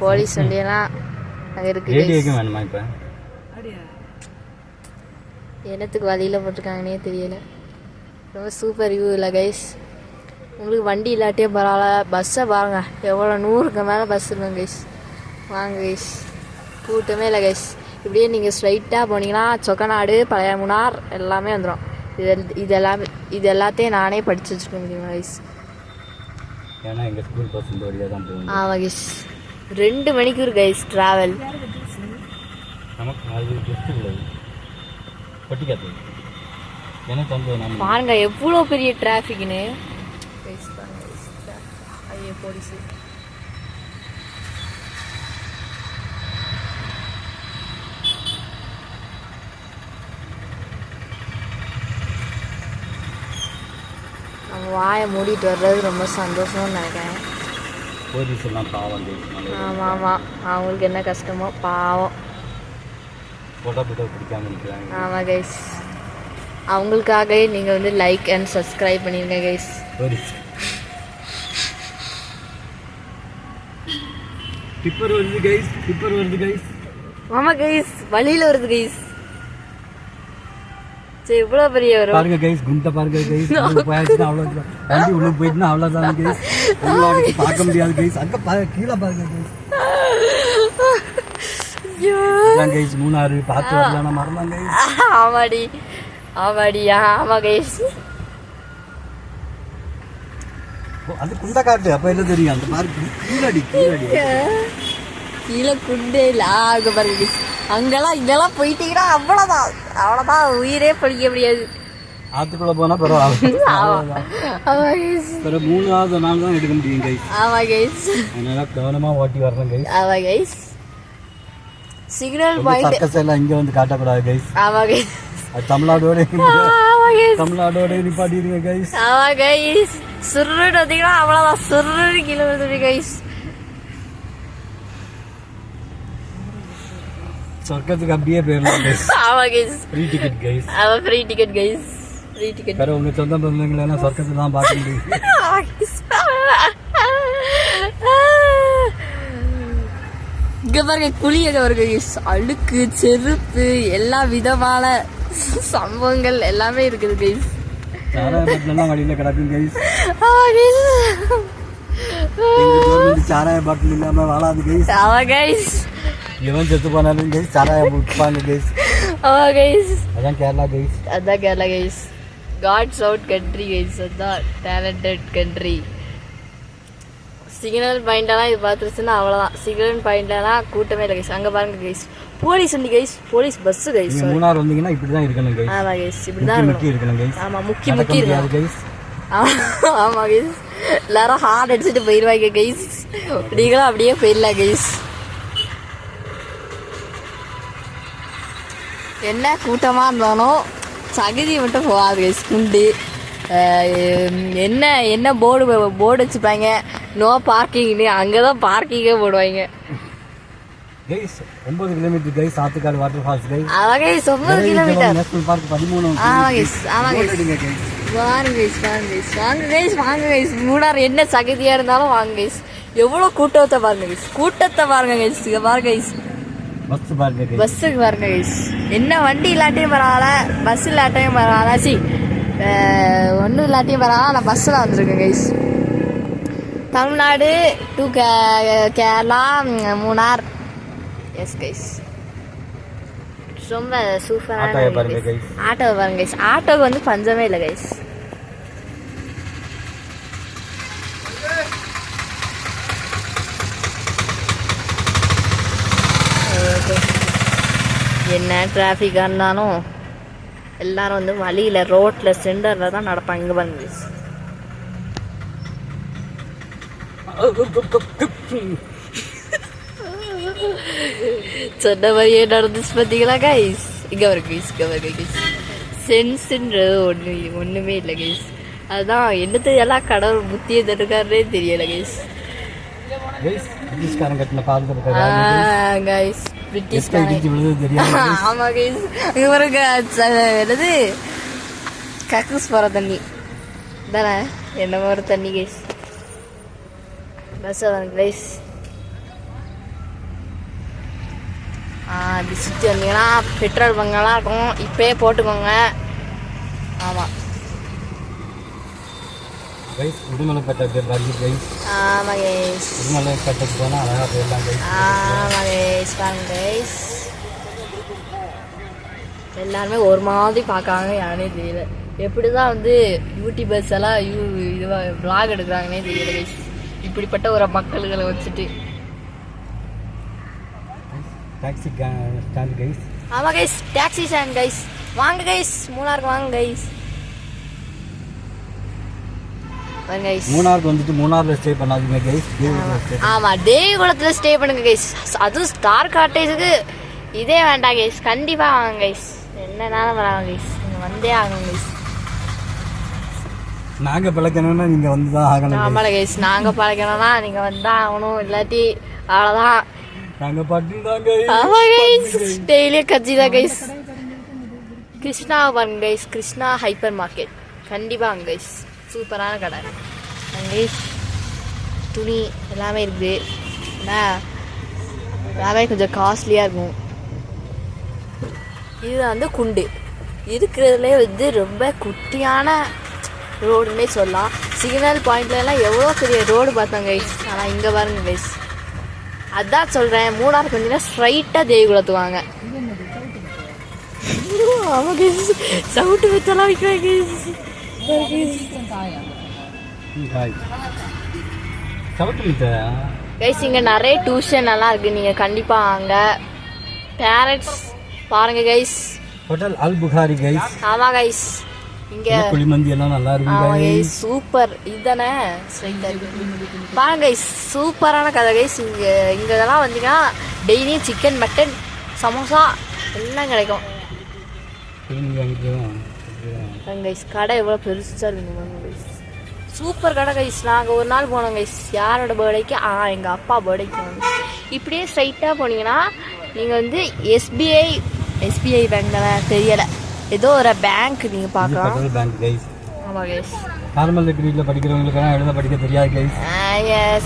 Police வண்டியெல்லாம் அங்கே இருக்கு. வேணுமா இப்போ என்னத்துக்கு வழியில் போட்டிருக்காங்கன்னே தெரியல. ரொம்ப சூப்பர் வியூ இல்லை கைஸ். உங்களுக்கு வண்டி இல்லாட்டியே பரவாயில்ல, பஸ்ஸை பாருங்க எவ்வளோ 100க்கு மேலே பஸ் இருக்கும் கைஸ். வாங்க கைஸ், கூட்டமே இல்லை கைஸ். இப்படியே நீங்கள் ஸ்ட்ரைட்டாக போனீங்கன்னா சொக்கநாடு, பழைய மூணார் எல்லாமே வந்துடும். இது எல்லாத்தையும் நானே படித்து வச்சுக்க முடியுமா கைஸ்? ஏன்னா எங்கள் ஸ்கூல் பஸ் இந்த வழியாக தான் போகும். ஆமாம் கைஸ், 2 மணிக்கூர் கைஸ் ட்ராவல். நமக்கு அது பெஸ்ட் இல்லை பட்டிக்காது. எனக்கு வந்து பாருங்க எவ்வளோ பெரிய டிராஃபிக்னு. ஐயோ போலீஸ். நம்ம வாயை மூடிட்டு வர்றது ரொம்ப சந்தோஷம்னு நினைக்கிறேன். போலீஸ் எல்லாம் பாவம். ஆமாம் ஆமாம், அவங்களுக்கு என்ன கஷ்டமோ பாவம். ஃபோட்டோ பிடிக்காம நிற்கிறாங்க. ஆமாம் கைஸ், அவங்களுக்காக நீங்கள் வந்து லைக் அண்ட் சப்ஸ்கிரைப் பண்ணிடுங்க கைஸ். டிப்பர் வருது கைஸ், டிப்பர் வருது கைஸ். ஆமாம் கைஸ், வழியில் வருது கைஸ். சரி இவ்வளோ பெரிய வரும் பாருங்க கைஸ், குண்டை பாருங்க கைஸ். போயாச்சுன்னா அவ்வளோதான், வண்டி உள்ள போயிட்டுனா அவ்வளோதான் கைஸ். பார்க்க முடியாது கைஸ். அங்கே கீழே பாருங்க கைஸ். கைஸ் மூணாறு பார்த்து வரலாம் மறலாம் கைஸ். ஆமாடி ஆமாடி ஆமா கைஸ். அது குண்டை காட்டு அப்போ என்ன தெரியும்? அந்த பார்க்கு கீழடி கீழடி கீழே குண்டே இல்லை. அங்கே பாருங்க கைஸ், அங்கெல்லாம் இதெல்லாம் போயிட்டீங்கன்னா அவ்வளோதான் அவ்வளோதான், உயிரே படிக்க முடியாது. ஆத்துக்குள்ள போனா பரவாயில்ல. 3வது நாள் தான் எடுக்க முடியும் கைஸ். ஆமா கைஸ், அதனால கவனமா ஓட்டி வரணும் கைஸ். ஆமா கைஸ். சிக்னல் பாயிண்ட் சர்க்கஸ் எல்லாம் இங்க வந்து காட்டக்கூடாது கைஸ். ஆமா கைஸ், அது தமிழ்நாடோட ஆமா கைஸ், தமிழ்நாடோட நிப்பாட்டிடுங்க கைஸ். ஆமா கைஸ். சுருன்னு வந்தீங்கன்னா அவ்வளோதான், சுருன்னு கீழே வருது கைஸ். சர்க்கஸுக்கு அப்படியே போயிடலாம் கைஸ். ஆமா கைஸ், ஃப்ரீ டிக்கெட் கைஸ். ஆமா free ticket guys, free ticket. வேற உங்க சொந்த பந்தங்களெல்லாம் சர்க்கஸ் தான் பார்க்க முடியும். இங்க பாருங்க குளியக வருங்க கைஸ். அழுக்கு, செருப்பு, எல்லா விதமான சம்பவங்கள் எல்லாமே இருக்குது கைஸ். சாராய வழியில கிடக்கும் கைஸ். சாராய பாட்டில் இல்லாம வாழாது கைஸ். ஆமா கைஸ், எவன் செத்து போனாலும் கைஸ் சாராயம் விற்பாங்க கைஸ். ஆமா கைஸ், அதான் கேரளா கைஸ். அதான் Kerala guys. God's own country guys, அதான் டேலண்டட் கண்ட்ரி. சிக்னல் பாயிண்டெல்லாம் இது பார்த்துருச்சுன்னா அவ்வளோதான். சிக்னல் பாயிண்ட்லாம் கூட்டமே இல்லை கைஸ். அங்கே பாருங்க கைஸ், போலீஸ் வண்டி guys, police bus guys. Munnar வந்தீங்கன்னா இப்படி தான் இருக்கணும் கைஸ். ஆமாம் கைஸ், இப்படி தான் இருக்கணும் கைஸ். ஆமாம், முக்கி இருக்கணும் கைஸ். ஆமாம் கைஸ், எல்லாரும் ஹார்ட் அடிச்சுட்டு போயிடுவாங்க கைஸ். நீங்களும் அப்படியே போயிடலாம் கைஸ். என்ன கூட்டமாக இருந்தாலும் சகதி மட்டும் போகாது கைஸ். குண்டு என்ன என்ன போர்டு வச்சுப்பாங்க, நோ பார்க்கிங்னு. அங்கே தான் பார்க்கிங்கே போடுவாங்க guys. 9 kilometre guys, Aathukad water falls guys. அதான் கைஸ் 9 கிலோமீட்டர். National park 13. ஆமாம் கைஸ், ஆமாம் கைஸ். வாங்க கைஸ், வாங்க கைஸ், வாங்க கைஸ், வாங்க கைஸ். மூணார் என்ன சகதியாக இருந்தாலும் வாங்க கைஸ். எவ்வளோ கூட்டத்தை பாருங்க கைஸ், கூட்டத்தை பாருங்க கைஸ். இங்கே பாருங்க கைஸ், பஸ் பாருங்க கைஸ், பஸ்ஸுக்கு பாருங்க கைஸ். என்ன வண்டி இல்லாட்டியும் பரவாயில்ல, பஸ் இல்லாட்டியும் பரவாயில்ல, சி ஒன்றும் இல்லாட்டியும் பரவாயில்ல, நான் பஸ்ஸில் வந்துருக்கேன் guys. Tamil Nadu to Kerala, Munnar. S guys, ரொம்ப சூப்பரான ஆட்டோவை பாருங்க கைஸ். ஆட்டோவுக்கு வந்து பஞ்சமே இல்லை கைஸ். என்ன டிராஃபிக்காக இருந்தாலும் எல்லாரும் வந்து வழியில் ரோட்டில் சென்டரில் தான் நடப்பாங்க. இங்கே பாருங்க கைஸ், சொன்ன மாதிரியே நடந்துச்சு பார்த்தீங்களா கைஸ். இங்கே வரும் கைஸ், இங்கே வரும் கைஸ். சென்ஸுன்றது ஒன்றுமே இல்லை கைஸ். அதுதான் என்னத்தை எல்லாம் கடவுள் புத்தியை தருக்காருன்னே தெரியலை கைஸ். பிரிட்டிஷ்காரன் கட்டின பால் கைஸ், ஆமா கைஸ். இங்கே பாருங்க, என்னது கக்கூஸ் போகிற தண்ணி தானே, என்ன ஒரு தண்ணி கைஸ். பஸ் வாங்க கைஸ். அப்படி சுற்றி வந்தீங்கன்னா பெட்ரோல் பங்கெல்லாம் இருக்கும், இப்போயே போட்டுக்கோங்க. ஆமாம் கைஸ் உடுமலைப்பேட்டை வரலி கைஸ். ஆமாம் கைஸ், உடுமலைப்பேட்டைக்கு போனால் அழகாக போயிடலாம் கைஸ். ஆமாம் கைஸ். பாருங்க கைஸ், எல்லாருமே ஒரு மாதிரி பார்க்காங்க, யாருனே தெரியல. எப்படி தான் வந்து யூடியூபர்ஸ் எல்லாம் இதுவாக vlog எடுக்கிறாங்கன்னே தெரியல கைஸ், இப்படிப்பட்ட ஒரு மக்கள்களை வச்சுட்டு. Taxi stand guys. ஆமாம் கைஸ், டாக்ஸி ஸ்டாண்ட் கைஸ். வாங்க கைஸ், மூணாருக்கு வாங்க கைஸ். மூணாருக்கு வந்துட்டு மூணாரில் ஸ்டே பண்ணாதீங்க கைஸ். ஆமாம், தேவிகுளத்தில் ஸ்டே பண்ணுங்க கைஸ். அதுவும் ஸ்டார் காட்டேஜுக்கு இதே வேண்டாம் கைஸ், கண்டிப்பாக வாங்க கைஸ். என்னன்னாலும் வராங்க கைஸ், நீங்கள் வந்தே ஆகணும் கைஸ். நாங்கள் பழக்கணும்னா நீங்கள் வந்து தான் ஆகணும். ஆமாம் கைஸ், நாங்கள் பழக்கணும்னா நீங்கள் வந்தால் ஆகணும், இல்லாட்டி அவ்வளோதான். நாங்கள் பட்டுதாங்க. ஆமாம் கைஸ், டெய்லியும் கட்சி தான் கைஸ். கிருஷ்ணாவை பாருங்க கைஸ், கிருஷ்ணா ஹைப்பர் மார்க்கெட் கண்டிப்பாக வாங்க கைஸ், சூப்பரான கடை கைஸ். துணி எல்லாமே இருக்குது, ஆனால் எல்லாமே கொஞ்சம் காஸ்ட்லியாக இருக்கும். இது வந்து குண்டு இருக்கிறதுலே வந்து ரொம்ப குட்டியான ரோடுன்னே சொல்லலாம். சிக்னல் பாயிண்ட்லலாம் எவ்வளோ பெரிய ரோடு பார்த்தோம் கைஸ், ஆனால் இங்கே பாருங்க கைஸ். அதான் சொல்கிறேன், மூணாறு கொஞ்சம் ஸ்ட்ரைட்டாக தேவிகுளத்துக்கு வாங்க. ஆமாம் கைஸ், சவுண்டு வச்செல்லாம் வைக்கிறேன் கைஸ். கைஸ் இங்கே நிறைய டியூஷன் எல்லாம் இருக்குது, நீங்கள் கண்டிப்பாக வாங்க. பேரண்ட்ஸ் பாருங்க கைஸ். ஹோட்டல் அல் புகாரி கைஸ். ஆமாம் கைஸ், இங்கே குழிமந்தி எல்லாம் நல்லா இருக்கும் கைஸ். சூப்பர், இதுதானே பாருங்க கைஸ், சூப்பரான கதை கைஸ். இங்கே இதெல்லாம் வந்தீங்கன்னா டெய்லியும் சிக்கன், மட்டன், சமோசா எல்லாம் கிடைக்கும் கைஸ். கடை எவ்வளோ பெருசாக இருக்குங்க கைஸ், சூப்பர் கடை கைஸ். நாங்கள் ஒரு நாள் போனோம் கைஸ், யாரோட பர்த்டேக்கு? எங்கள் அப்பா பர்த்டேக்கு போனோம். இப்படியே ஸ்ட்ரைட்டாக போனீங்கன்னா நீங்கள் வந்து எஸ்பிஐ பேங்க் தானே தெரியலை, ஏதோ ஒரு பேங்க் நீங்கள் பார்க்கலாம். Bank guys. ஆமாம் கைஸ், கார்மல் டிகிரியில் படிக்கிறவங்களுக்கெல்லாம் எழுத படிக்க தெரியாது கைஸ்,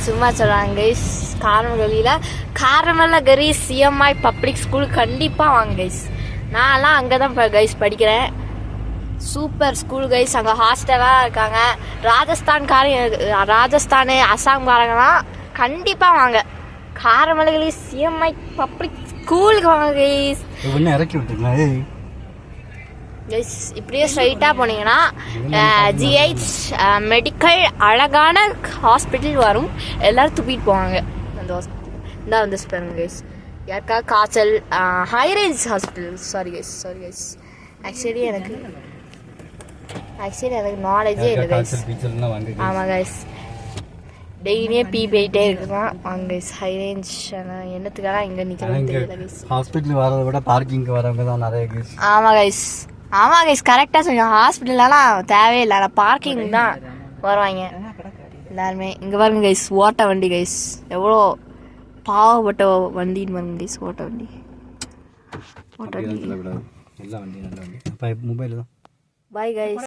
சும்மா சொல்கிறாங்க கைஸ். காரமல்லகிரி சிஎம்ஐ பப்ளிக் ஸ்கூல் கண்டிப்பாக வாங்க கைஸ். நான்லாம் அங்கே தான் கைஸ் படிக்கிறேன், சூப்பர் ஸ்கூல் கைஸ். அங்கே ஹாஸ்டலாக இருக்காங்க. ராஜஸ்தானு அசாம்காரங்களாம் கண்டிப்பாக வாங்க. காரமல்லகிரி சிஎம்ஐ பப்ளிக் ஸ்கூலுக்கு வாங்க கைஸ். இறக்கி விட்டுங்களா கைஸ்? இப்படியே ஸ்ட்ரைட்டாக போனீங்கன்னா ஜிஹெச் மெடிக்கல் அழகான ஹாஸ்பிட்டல் வரும், எல்லோரும் துப்பிட்டு போவாங்க அந்த ஹாஸ்பிட்டல். இந்த வந்து பாருங்க கைஸ், யாருக்கா காய்ச்சல், ஹைரேஞ்ச் ஹாஸ்பிட்டல். சாரி கைஸ், ஆக்சுவலி எனக்கு நாலேஜே இல்லை கைஸ். ஆமாம் கைஸ், டெய்லியே போயிட்டே இருக்கலாம். வாங்க கைஸ், ஹைரேஞ்ச் என்னத்துக்காக இங்கே நிற்கணும் தெரியல கைஸ். ஹாஸ்பிட்டல் வரதை விட பார்க்கிங்க்கு வரவங்க தான் நிறைய கைஸ். ஆமாம் கைஸ் கரெக்டாக சொல்லுங்கள். ஹாஸ்பிட்டலெலாம் தேவையில்லை, ஆனால் பார்க்கிங் தான் வருவாங்க எல்லாருமே. இங்கே பாருங்க கைஸ், ஓட்ட வண்டி கைஸ், எவ்வளோ பாவப்பட்ட வண்டின்னு பாருங்க கைஸ். ஓட்ட வண்டி எல்லா வண்டியும் நல்ல வண்டி. மொபைல் தான். Bye guys.